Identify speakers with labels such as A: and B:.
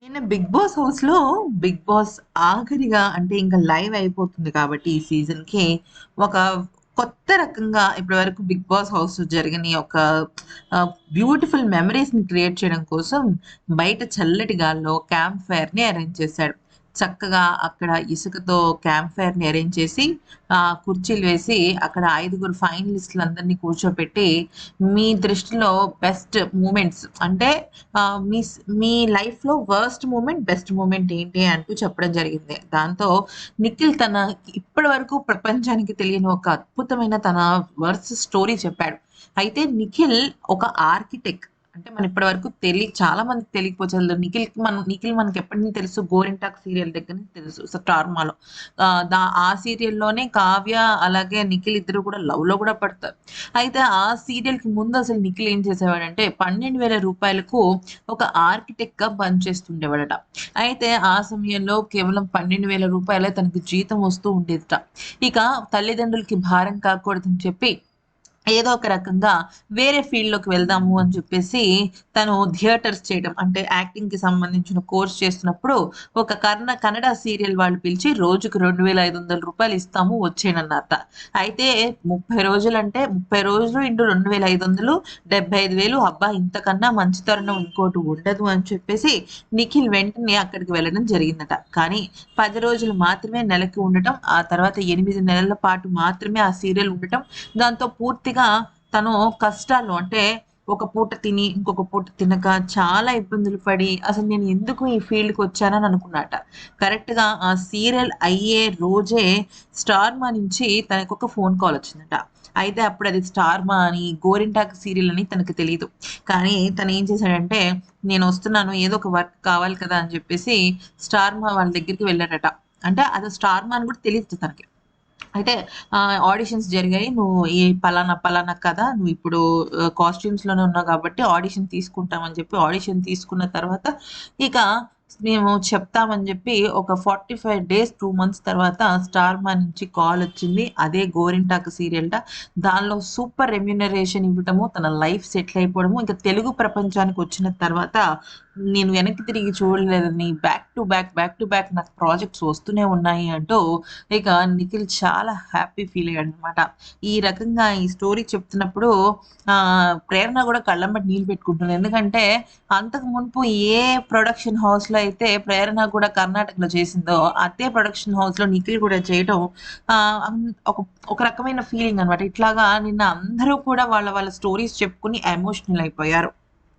A: నేను 'big boss' హౌస్‌లో 'big boss' ఆఖరిగా అంటే ఇంక లైవ్ అయిపోతుంది కాబట్టి ఈ సీజన్‌కి ఒక కొత్త రకంగా ఇప్పటివరకు 'బిగ్ బాస్' హౌస్ జరిగని ఒక బ్యూటిఫుల్ మెమరీస్‌ని క్రియేట్ చేయడం కోసం బయట చల్లటి గాలిలో క్యాంప్ ఫైర్‌ని అరేంజ్ చేశాడు. చక్కగా అక్కడ ఇసుకతో క్యాంప్ ఫైర్‌ని అరేంజ్ చేసి కుర్చీలు వేసి అక్కడ 5గురు ఫైనలిస్ట్‌లందరిని కూర్చోపెట్టి మీ దృష్టిలో బెస్ట్ మూమెంట్స్ అంటే మీ లైఫ్‌లో వర్స్ట్ మూమెంట్, బెస్ట్ మూమెంట్ ఏంటి అంటూ చెప్పడం జరిగింది. దాంతో నిఖిల్ తన ఇప్పటి వరకు ప్రపంచానికి తెలియని ఒక అద్భుతమైన తన వర్స్ట్ స్టోరీ చెప్పాడు. అయితే నిఖిల్ ఒక ఆర్కిటెక్ట్. అంటే మనం ఇప్పటి వరకు చాలా మందికి తెలియకపోవచ్చు. అసలు నిఖిల్ మనకి ఎప్పటి నుంచి తెలుసు 'గోరింటాకు' సీరియల్ దగ్గర నుంచి తెలుసు. 'స్టార్మాలో' ఆ సీరియల్‌లోనే కావ్య అలాగే నిఖిల్ ఇద్దరు కూడా లవ్‌లో కూడా పడతారు. అయితే ఆ సీరియల్‌కి ముందు అసలు నిఖిల్ ఏం చేసేవాడంటే రూ. 12,000కు ఒక ఆర్కిటెక్ట్‌గా పనిచేస్తుండేవాడట. అయితే ఆ సమయంలో కేవలం రూ. 12,000 తనకు జీతం వస్తూ ఉండేదట. ఇక తల్లిదండ్రులకి భారం కాకూడదని చెప్పి ఏదో ఒక రకంగా వేరే ఫీల్డ్‌లోకి వెళ్దాము అని చెప్పేసి తను థియేటర్స్ చేయడం అంటే యాక్టింగ్‌కి సంబంధించిన కోర్స్ చేస్తున్నప్పుడు ఒక కన్నడ సీరియల్ వాళ్ళు పిలిచి రోజుకి రూ. 2,500 ఇస్తాము వచ్చేయనన్నారట. అయితే 30 రోజులంటే 30 రోజులు ఇంటూ 2,500 75,000 అబ్బా! ఇంతకన్నా మంచి తరుణం ఇంకోటి ఉండదు అని చెప్పేసి నిఖిల్ వెంటనే అక్కడికి వెళ్ళడం జరిగిందట. కానీ 10 రోజులు మాత్రమే నెలకి ఉండటం. ఆ తర్వాత 8 నెలల పాటు మాత్రమే ఆ సీరియల్ ఉండటం. దాంతో పూర్తిగా తను కష్టాలు అంటే ఒక పూట తిని, ఇంకొక పూట తినక చాలా ఇబ్బందులు పడి అసలు నేను ఎందుకు ఈ ఫీల్డ్‌కి వచ్చానని అనుకున్నాడట. కరెక్ట్‌గా ఆ సీరియల్ అయ్యే రోజే స్టార్ మా నుంచి తనకొక ఫోన్ కాల్ వచ్చిందట. అయితే అప్పుడు అది స్టార్ మా అని, గోరింటాకు సీరియల్ అని తనకు తెలీదు. కానీ తనేం చేశాడంటే నేనొస్తున్నాను ఏదో ఒక వర్క్ కావాలి కదా! అని చెప్పేసి స్టార్ మా వాళ్ళ దగ్గరికి వెళ్ళాడట. అంటే అది స్టార్ మా అని కూడా తెలీదు తనకి. అయితే ఆడిషన్స్ జరిగాయి. నువ్వు ఈ పలానా కథ నువ్విప్పుడు కాస్ట్యూమ్స్‌లోనే ఉన్నావు కాబట్టి ఆడిషన్ తీసుకుంటాం అని చెప్పి ఆడిషన్ తీసుకున్న తర్వాత ఇక మేము చెప్తామని జెప్పి ఒక 45 డేస్, 2 మంత్స్ తర్వాత స్టార్ మా నుంచి కాలొచ్చింది. అదే 'గోరింటాకు' సీరియల్‌ట. దానిలో సూపర్ రెమ్యూనరేషన్ ఇవ్వటము, తన లైఫ్ సెటిల్ అయిపోవడము, ఇంక తెలుగు ప్రపంచానికొచ్చిన తర్వాత నేను వెనక్కి తిరిగి చూడలేదని బ్యాక్ టు బ్యాక్ నాకు ప్రాజెక్ట్స్ వస్తూనే ఉన్నాయి అంటూ ఇక నిఖిల్ చాలా హ్యాపీ ఫీల్ అయ్యాడనమాట. ఈ రకంగా ఈ స్టోరీ చెప్తున్నప్పుడు ప్రేరణ గూడా కళ్ళెమ్మట నీళ్ళు పెట్టుకుంటుంది. ఎందుకంటే అంతకు మునుపు ఏ ప్రొడక్షన్ హౌస్‌లో అయితే ప్రేరణ కూడా కర్ణాటకలో చేసిందో, అదే ప్రొడక్షన్ హౌస్‌లో నిఖిల్ కూడా చేయటం ఆహ్, అం ఒక ఒక రకమైన ఫీలింగ్ అనమాట. ఇట్లాగా నిన్న అందరూ కూడా వాళ్ళ స్టోరీస్ చెప్పుకొని ఎమోషనల్ అయిపోయారు.